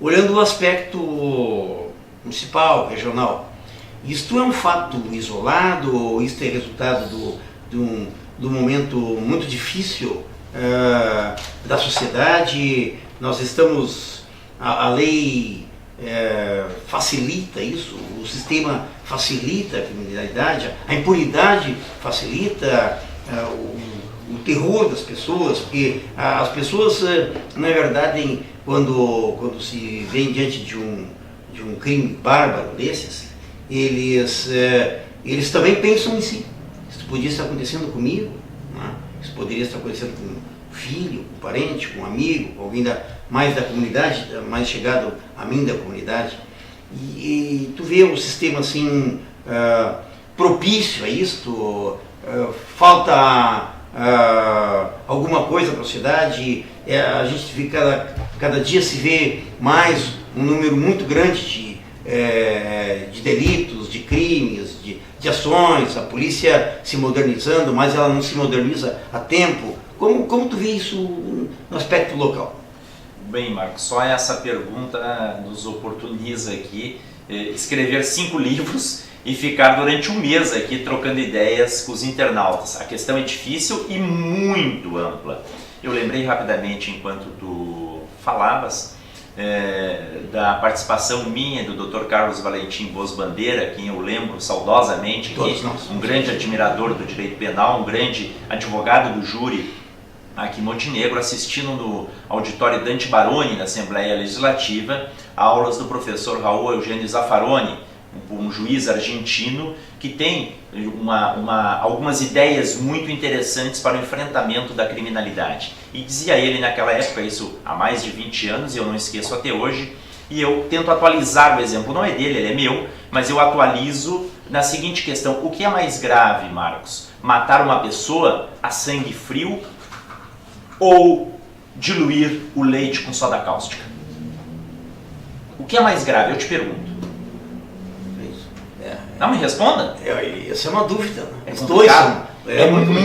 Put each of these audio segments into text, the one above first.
olhando o aspecto municipal, regional, isto é um fato isolado ou isto é resultado do momento muito difícil da sociedade? Nós estamos, a lei facilita isso, o sistema facilita a criminalidade, a impunidade facilita o terror das pessoas, porque as pessoas, na verdade, quando se vem diante de um crime bárbaro desses, eles também pensam em si. Isso podia estar acontecendo comigo, né? Isso poderia estar acontecendo com um filho, com um parente, com um amigo, com alguém mais da comunidade, mais chegado a mim da comunidade. E tu vê o sistema assim propício a isto, falta alguma coisa para a sociedade, a gente vê cada dia se vê mais um número muito grande de delitos, de crimes, de ações, a polícia se modernizando, mas ela não se moderniza a tempo. Como tu vê isso no aspecto local? Bem, Marcos, só essa pergunta nos oportuniza aqui escrever 5 livros e ficar durante um mês aqui trocando ideias com os internautas. A questão é difícil e muito ampla. Eu lembrei rapidamente, enquanto tu falavas, da participação minha do Dr. Carlos Valentim Boas Bandeira, quem eu lembro saudosamente, um grande admirador do direito penal, um grande advogado do júri aqui em Montenegro, assistindo no auditório Dante Baroni, na Assembleia Legislativa, aulas do professor Raul Eugênio Zaffaroni, um juiz argentino que tem algumas ideias muito interessantes para o enfrentamento da criminalidade. E dizia ele naquela época, isso há mais de 20 anos, e eu não esqueço até hoje, e eu tento atualizar o exemplo, não é dele, ele é meu, mas eu atualizo na seguinte questão: o que é mais grave, Marcos? Matar uma pessoa a sangue frio ou diluir o leite com soda cáustica? O que é mais grave? Eu te pergunto. Não me responda. Essa é uma dúvida. Né? Os dois são,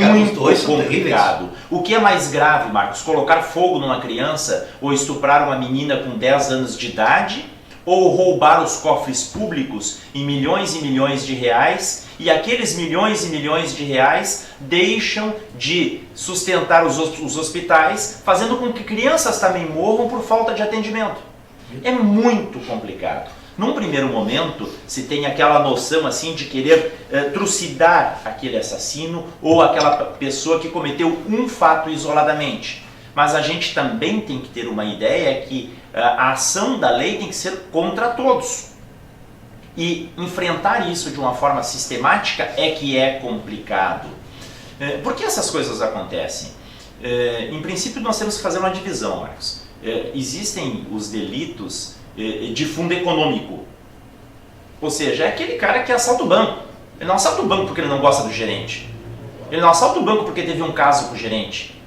muito complicado. O que é mais grave, Marcos? Colocar fogo numa criança ou estuprar uma menina com 10 anos de idade? Ou roubar os cofres públicos em milhões e milhões de reais, e aqueles milhões e milhões de reais deixam de sustentar os hospitais, fazendo com que crianças também morram por falta de atendimento? É muito complicado. Num primeiro momento, se tem aquela noção assim de querer trucidar aquele assassino ou aquela pessoa que cometeu um fato isoladamente. Mas a gente também tem que ter uma ideia que a ação da lei tem que ser contra todos. E enfrentar isso de uma forma sistemática é que é complicado. Por que essas coisas acontecem? Em princípio, nós temos que fazer uma divisão, Marcos. Existem os delitos de fundo econômico. Ou seja, é aquele cara que assalta o banco. Ele não assalta o banco porque ele não gosta do gerente. Ele não assalta o banco porque teve um caso com o gerente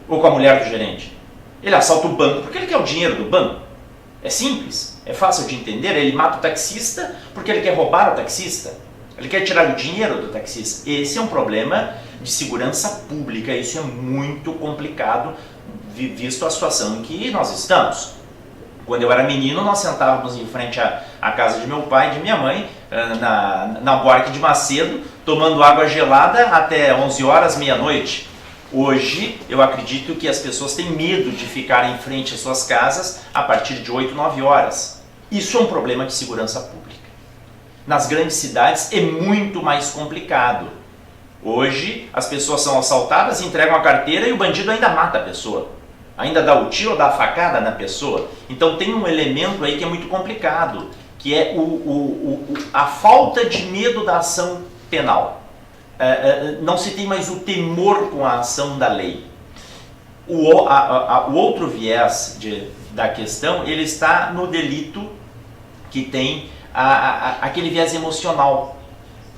ou com a mulher do gerente. Ele assalta o banco porque ele quer o dinheiro do banco. É simples, é fácil de entender. Ele mata o taxista porque ele quer roubar o taxista. Ele quer tirar o dinheiro do taxista. Esse é um problema de segurança pública. Isso é muito complicado, visto a situação em que nós estamos. Quando eu era menino, nós sentávamos em frente à casa de meu pai e de minha mãe, na Buarque de Macedo, tomando água gelada até 11 horas, meia-noite. Hoje, eu acredito que as pessoas têm medo de ficar em frente às suas casas a partir de 8, 9 horas. Isso é um problema de segurança pública. Nas grandes cidades é muito mais complicado. Hoje, as pessoas são assaltadas, entregam a carteira e o bandido ainda mata a pessoa. Ainda dá o tiro ou dá a facada na pessoa. Então tem um elemento aí que é muito complicado, que é a falta de medo da ação penal. Não se tem mais o temor com a ação da lei. O outro viés da questão, ele está no delito que tem aquele viés emocional,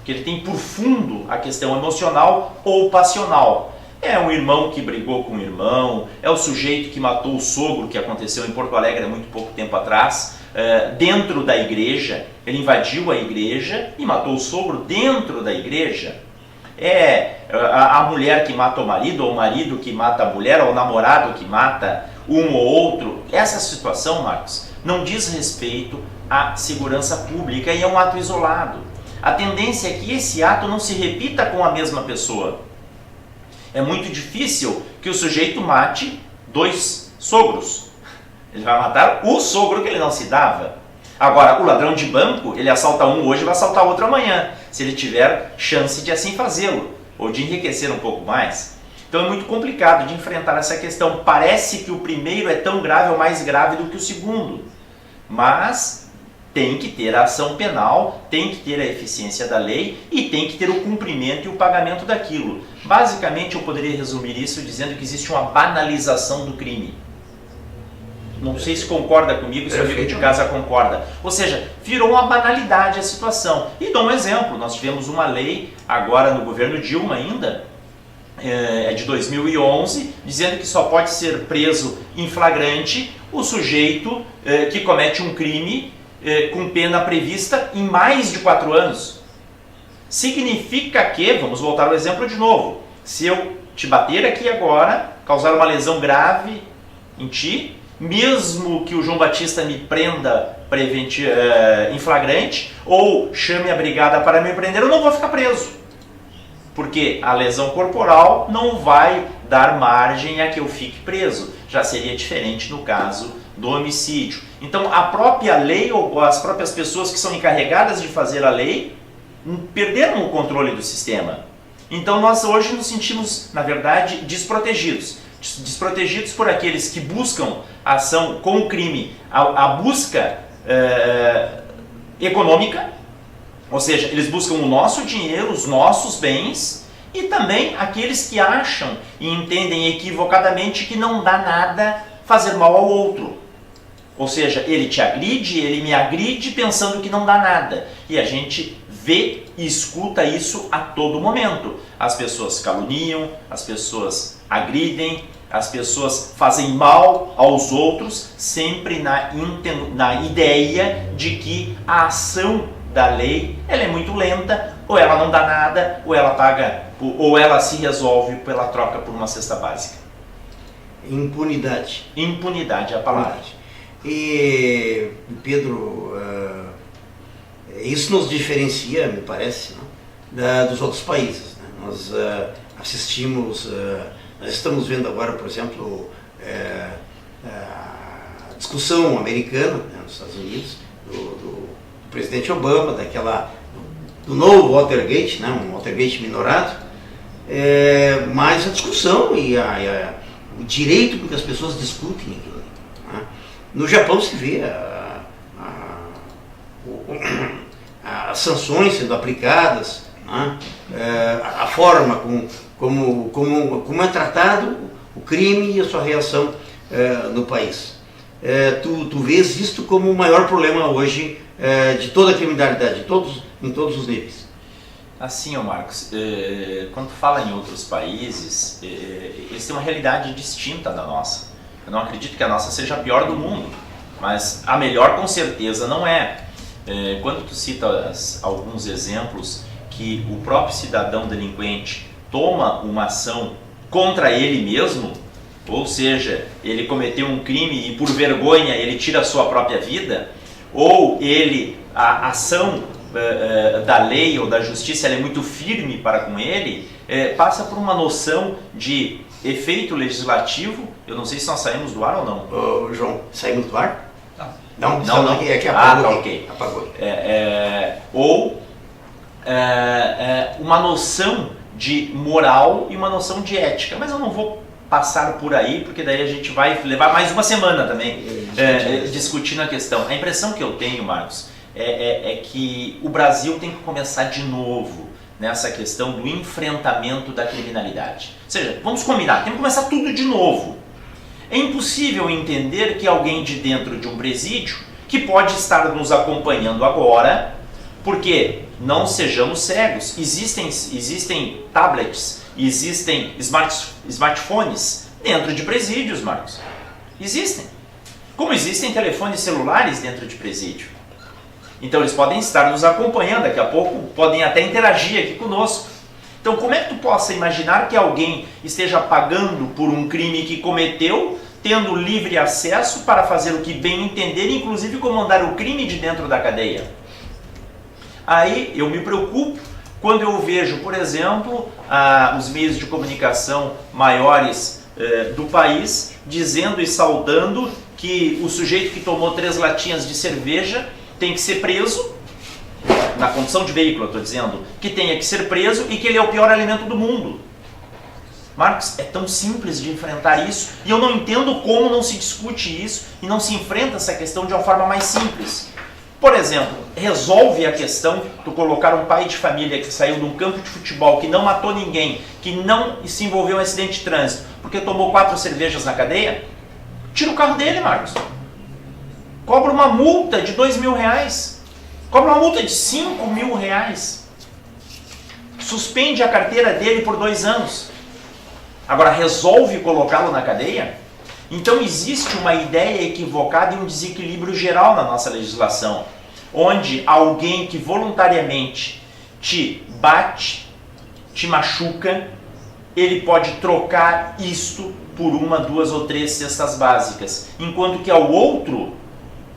que ele tem por fundo a questão emocional ou passional. É um irmão que brigou com o irmão, é o sujeito que matou o sogro, que aconteceu em Porto Alegre há muito pouco tempo atrás, dentro da igreja. Ele invadiu a igreja e matou o sogro dentro da igreja. É a mulher que mata o marido, ou o marido que mata a mulher, ou o namorado que mata um ou outro. Essa situação, Marcos, não diz respeito à segurança pública e é um ato isolado. A tendência é que esse ato não se repita com a mesma pessoa. É muito difícil que o sujeito mate 2 sogros. Ele vai matar o sogro que ele não se dava. Agora, o ladrão de banco, ele assalta um hoje e vai assaltar outro amanhã, se ele tiver chance de assim fazê-lo, ou de enriquecer um pouco mais. Então é muito complicado de enfrentar essa questão. Parece que o primeiro é tão grave ou mais grave do que o segundo, mas tem que ter a ação penal, tem que ter a eficiência da lei e tem que ter o cumprimento e o pagamento daquilo. Basicamente, eu poderia resumir isso dizendo que existe uma banalização do crime. Não sei se concorda comigo, se o amigo de casa concorda. Ou seja, virou uma banalidade a situação. E dou um exemplo, nós tivemos uma lei agora no governo Dilma ainda, é de 2011, dizendo que só pode ser preso em flagrante o sujeito que comete um crime com pena prevista em mais de 4 anos. Significa que, vamos voltar ao exemplo de novo, se eu te bater aqui agora, causar uma lesão grave em ti, mesmo que o João Batista me prenda em flagrante ou chame a brigada para me prender, eu não vou ficar preso. Porque a lesão corporal não vai dar margem a que eu fique preso. Já seria diferente no caso do homicídio. Então a própria lei ou as próprias pessoas que são encarregadas de fazer a lei perderam o controle do sistema. Então nós hoje nos sentimos, na verdade, desprotegidos. Desprotegidos por aqueles que buscam a ação com o crime, a busca econômica, ou seja, eles buscam o nosso dinheiro, os nossos bens, e também aqueles que acham e entendem equivocadamente que não dá nada fazer mal ao outro. Ou seja, ele te agride, ele me agride pensando que não dá nada. E a gente vê e escuta isso a todo momento. As pessoas caluniam, as pessoas agridem, as pessoas fazem mal aos outros, sempre na ideia de que a ação da lei ela é muito lenta, ou ela não dá nada, ou ela paga, ou ela se resolve pela troca por uma cesta básica. Impunidade. Impunidade é a palavra. E, Pedro, isso nos diferencia, me parece, né, dos outros países. Né? Nós nós estamos vendo agora, por exemplo, a discussão americana, né, nos Estados Unidos, do presidente Obama, do novo Watergate, né, um Watergate minorado, mas a discussão e o direito com que as pessoas discutem aquilo. Né? No Japão se vê as sanções sendo aplicadas, né? A forma como é tratado o crime e a sua reação no país. Tu vês isto como o maior problema hoje de toda a criminalidade, em todos os níveis. Assim, Marcos, quando fala em outros países, eles têm uma realidade distinta da nossa. Eu não acredito que a nossa seja a pior do mundo, mas a melhor com certeza não é. Quando tu citas alguns exemplos que o próprio cidadão delinquente toma uma ação contra ele mesmo, ou seja, ele cometeu um crime e por vergonha ele tira a sua própria vida, ou a ação da lei ou da justiça ela é muito firme para com ele, passa por uma noção de efeito legislativo. Eu não sei se nós saímos do ar ou não. João, saímos do ar? Não. É que apagou. Ok. Apagou. Ou uma noção de moral e uma noção de ética. Mas eu não vou passar por aí, porque daí a gente vai levar mais uma semana também discutindo a questão. A impressão que eu tenho, Marcos, é que o Brasil tem que começar de novo nessa questão do enfrentamento da criminalidade. Ou seja, vamos combinar, tem que começar tudo de novo. É impossível entender que alguém de dentro de um presídio, que pode estar nos acompanhando agora, porque não sejamos cegos, existem tablets, existem smartphones dentro de presídios, Marcos. Existem. Como existem telefones celulares dentro de presídio. Então eles podem estar nos acompanhando, daqui a pouco podem até interagir aqui conosco. Então como é que tu possa imaginar que alguém esteja pagando por um crime que cometeu tendo livre acesso para fazer o que bem entender, inclusive comandar o crime de dentro da cadeia. Aí eu me preocupo quando eu vejo, por exemplo, os meios de comunicação maiores do país dizendo e saudando que o sujeito que tomou 3 latinhas de cerveja tem que ser preso, na condição de veículo eu estou dizendo, que tenha que ser preso e que ele é o pior alimento do mundo. Marcos, é tão simples de enfrentar isso e eu não entendo como não se discute isso e não se enfrenta essa questão de uma forma mais simples. Por exemplo, resolve a questão de colocar um pai de família que saiu de um campo de futebol, que não matou ninguém, que não se envolveu em um acidente de trânsito, porque tomou 4 cervejas na cadeia? Tira o carro dele, Marcos. Cobra uma multa de R$2.000. Cobra uma multa de R$5.000. Suspende a carteira dele por 2 anos. Agora, resolve colocá-lo na cadeia? Então existe uma ideia equivocada e um desequilíbrio geral na nossa legislação, onde alguém que voluntariamente te bate, te machuca, ele pode trocar isto por 1, 2 ou 3 cestas básicas, enquanto que ao outro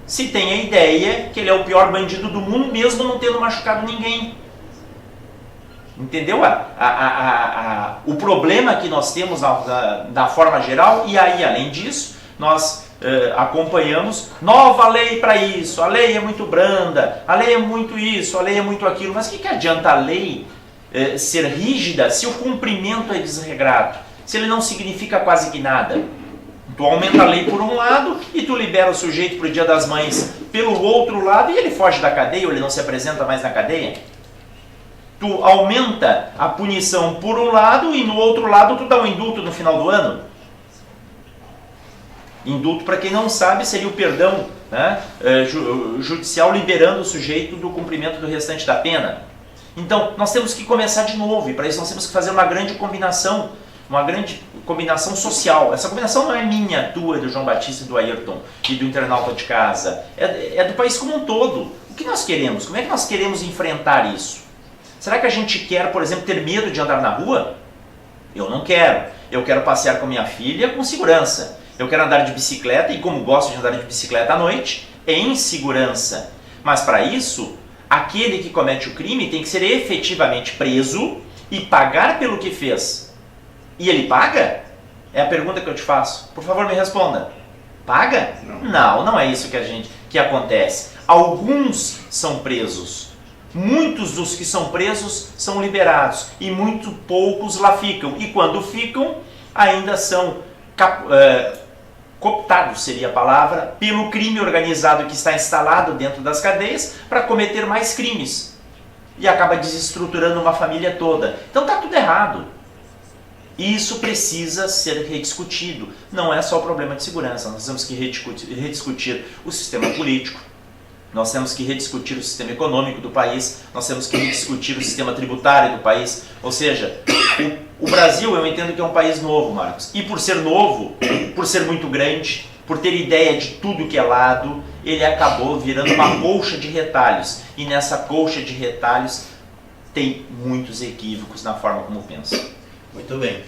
se tem a ideia que ele é o pior bandido do mundo, mesmo não tendo machucado ninguém. Entendeu o problema que nós temos da forma geral? E aí, além disso, nós acompanhamos nova lei para isso, a lei é muito branda, a lei é muito isso, a lei é muito aquilo. Mas o que adianta a lei ser rígida se o cumprimento é desregrado? Se ele não significa quase que nada? Tu aumenta a lei por um lado e tu libera o sujeito para o Dia das Mães pelo outro lado e ele foge da cadeia ou ele não se apresenta mais na cadeia? Tu aumenta a punição por um lado e no outro lado tu dá um indulto no final do ano. Indulto, para quem não sabe, seria o perdão, né, judicial liberando o sujeito do cumprimento do restante da pena. Então, nós temos que começar de novo e para isso nós temos que fazer uma grande combinação social. Essa combinação não é minha, tua, do João Batista e do Ayrton e do internauta de casa. É do país como um todo. O que nós queremos? Como é que nós queremos enfrentar isso? Será que a gente quer, por exemplo, ter medo de andar na rua? Eu não quero. Eu quero passear com minha filha com segurança. Eu quero andar de bicicleta e, como gosto de andar de bicicleta à noite, em segurança. Mas para isso, aquele que comete o crime tem que ser efetivamente preso e pagar pelo que fez. E ele paga? É a pergunta que eu te faço. Por favor, me responda. Paga? Não é isso que acontece. Alguns são presos. Muitos dos que são presos são liberados e muito poucos lá ficam. E quando ficam, ainda são cooptados, seria a palavra, pelo crime organizado que está instalado dentro das cadeias para cometer mais crimes. E acaba desestruturando uma família toda. Então está tudo errado. E isso precisa ser rediscutido. Não é só o problema de segurança. Nós temos que rediscutir o sistema político. Nós temos que rediscutir o sistema econômico do país, nós temos que rediscutir o sistema tributário do país. Ou seja, o Brasil, eu entendo que é um país novo, Marcos. E por ser novo, por ser muito grande, por ter ideia de tudo que é lado, ele acabou virando uma colcha de retalhos. E nessa colcha de retalhos tem muitos equívocos na forma como pensa. Muito bem.